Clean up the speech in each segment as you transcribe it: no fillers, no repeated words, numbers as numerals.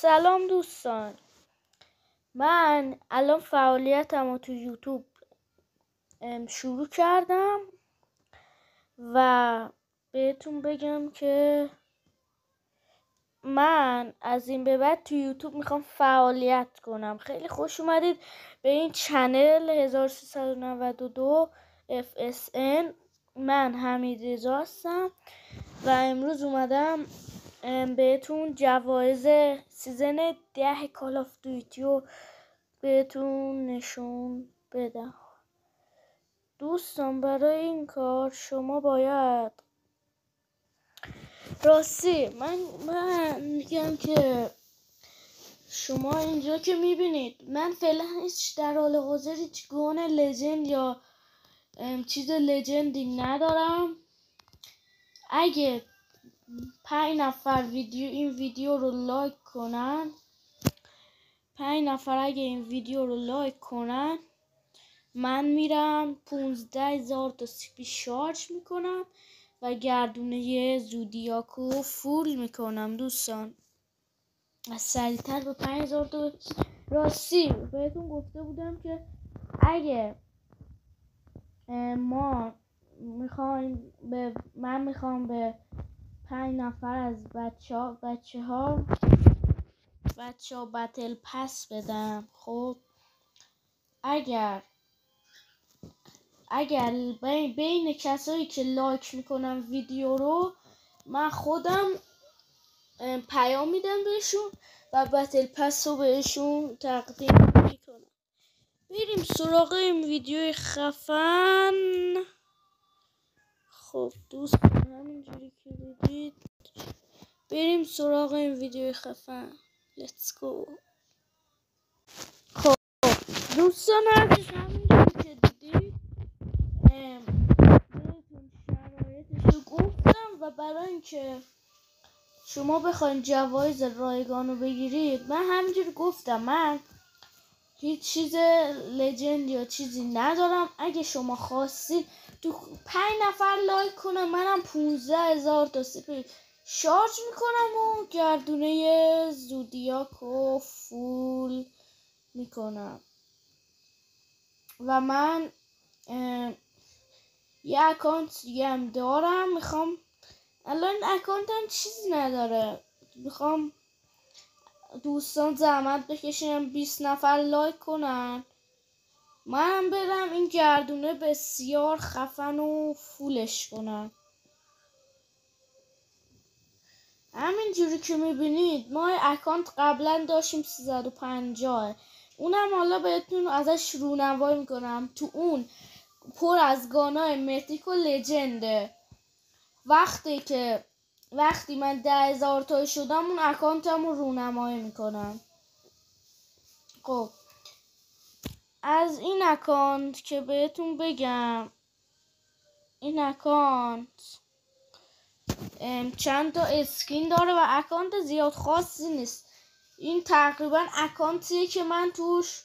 سلام دوستان، من الان فعالیتم رو تو یوتیوب شروع کردم و بهتون بگم که من از این به بعد تو یوتیوب میخوام فعالیت کنم. خیلی خوش اومدید به این چنل 1392 FSN. من حمیدرضا هستم و امروز اومدم بهتون جوایز سیزن 10 کال آف دیوتی رو بهتون نشون بدم. دوستان برای این کار شما باید راستی من میگم که شما اینجا که میبینید من فعلا هیچ در حال حاضر هیچ گون لجند یا چیز لجندی ندارم. اگه 5 نفر این ویدیو رو لایک کنن، 5 نفر اگه این ویدیو رو لایک کنن، من میرم 15,000 تا سیپی شارژ میکنم و گردونه زودیاکو فول میکنم. دوستان از سریعتر به 5,000 تا راستی بهتون گفته بودم که اگه من میخوام به 5 نفر از بچه ها بتل پس بدم. خب اگر بین کسایی که لایک میکنم ویدیو رو من خودم پیام میدم بهشون و بتل پس رو بهشون تقدیم میکنم. بریم سراغ این ویدیوی خفن. خب دوستان همینجوری که دیدید بریم سراغ این ویدیوی خفن. Let's go. خب دوستان همینجوری که دیدید بهتون شرایطش رو گفتم و برای اینکه شما بخواید جوایز رایگان رو بگیرید من همینجوری گفتم من هیچ چیز لجند یا چیزی ندارم. اگه شما خواستید تو 5 نفر لایک کنم منم 15,000 تا سیپی شارژ میکنم و گردونه زودیاکو فول میکنم. و من یه اکانت دیگه هم دارم، میخوام الان اکانتم چیزی نداره، میخوام دوستان زحمت بکشیم 20 نفر لایک کنن منم برم این گردونه بسیار خفن و فولش کنم. همین جوری که میبینید ما اکانت قبلا داشتیم 350، اونم حالا بهتون ازش رونمایی میکنم. تو اون پر از گانای میتیک و لجنده. وقتی من 10,000 تا شدم اون اکانتم رو رونمایی میکنم. خب از این اکانت که بهتون بگم، این اکانت چند تا اسکین داره و اکانت زیاد خاصی نیست. این تقریبا اکانتیه که من توش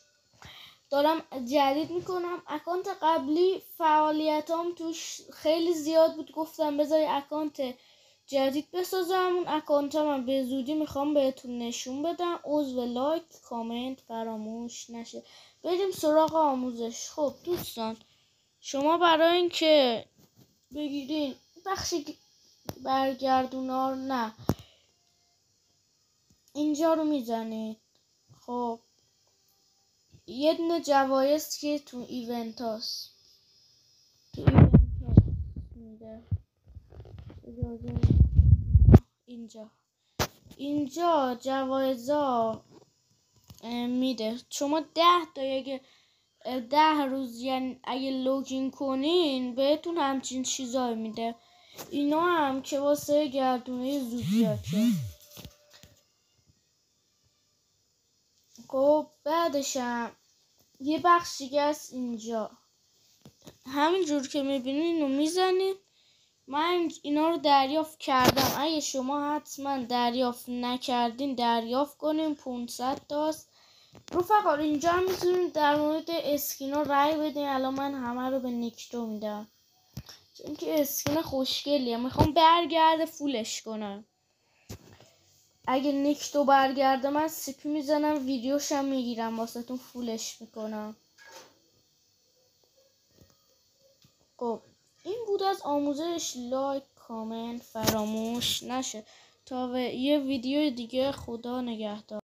دارم جدید میکنم. اکانت قبلی فعالیتام توش خیلی زیاد بود، گفتم بذاری اکانت جدید بسازم. اون اکانتم من به زودی میخوام بهتون نشون بدم. عضو لایک کامنت فراموش نشه. بریم سراغ آموزش. خب دوستان شما برای اینکه بگیرین بخش برگردونار نه اینجا رو میزنید. خب یه دونه جوایز که تو ایونت هاست میده. اینجا جوایزا میده. شما 10 تا اگه 10 روز یعنی اگه لوگین کنین بهتون همچین چیزایی میده. اینا هم که واسه گردونه زودیاکه. خب بعدش هم یه بخش دیگه است اینجا، همینجور که میبینین اینو میزنین. من اینا رو دریافت کردم. اگه شما حتما دریافت نکردین دریافت کنین. 500 تاست. رفقا اینجا هم میتونین در مورد اسکینا رای بدین. الان من همه رو به نیکتو میدم چون که اسکین خوشگلیه، میخوام برگرده فولش کنم. اگه نیکتو برگرده من سیپی میزنم ویدیوشم میگیرم واسه تون فولش میکنم. خب این بود از آموزش. لایک کامنت فراموش نشه تا یه ویدیو دیگه. خدا نگهدار.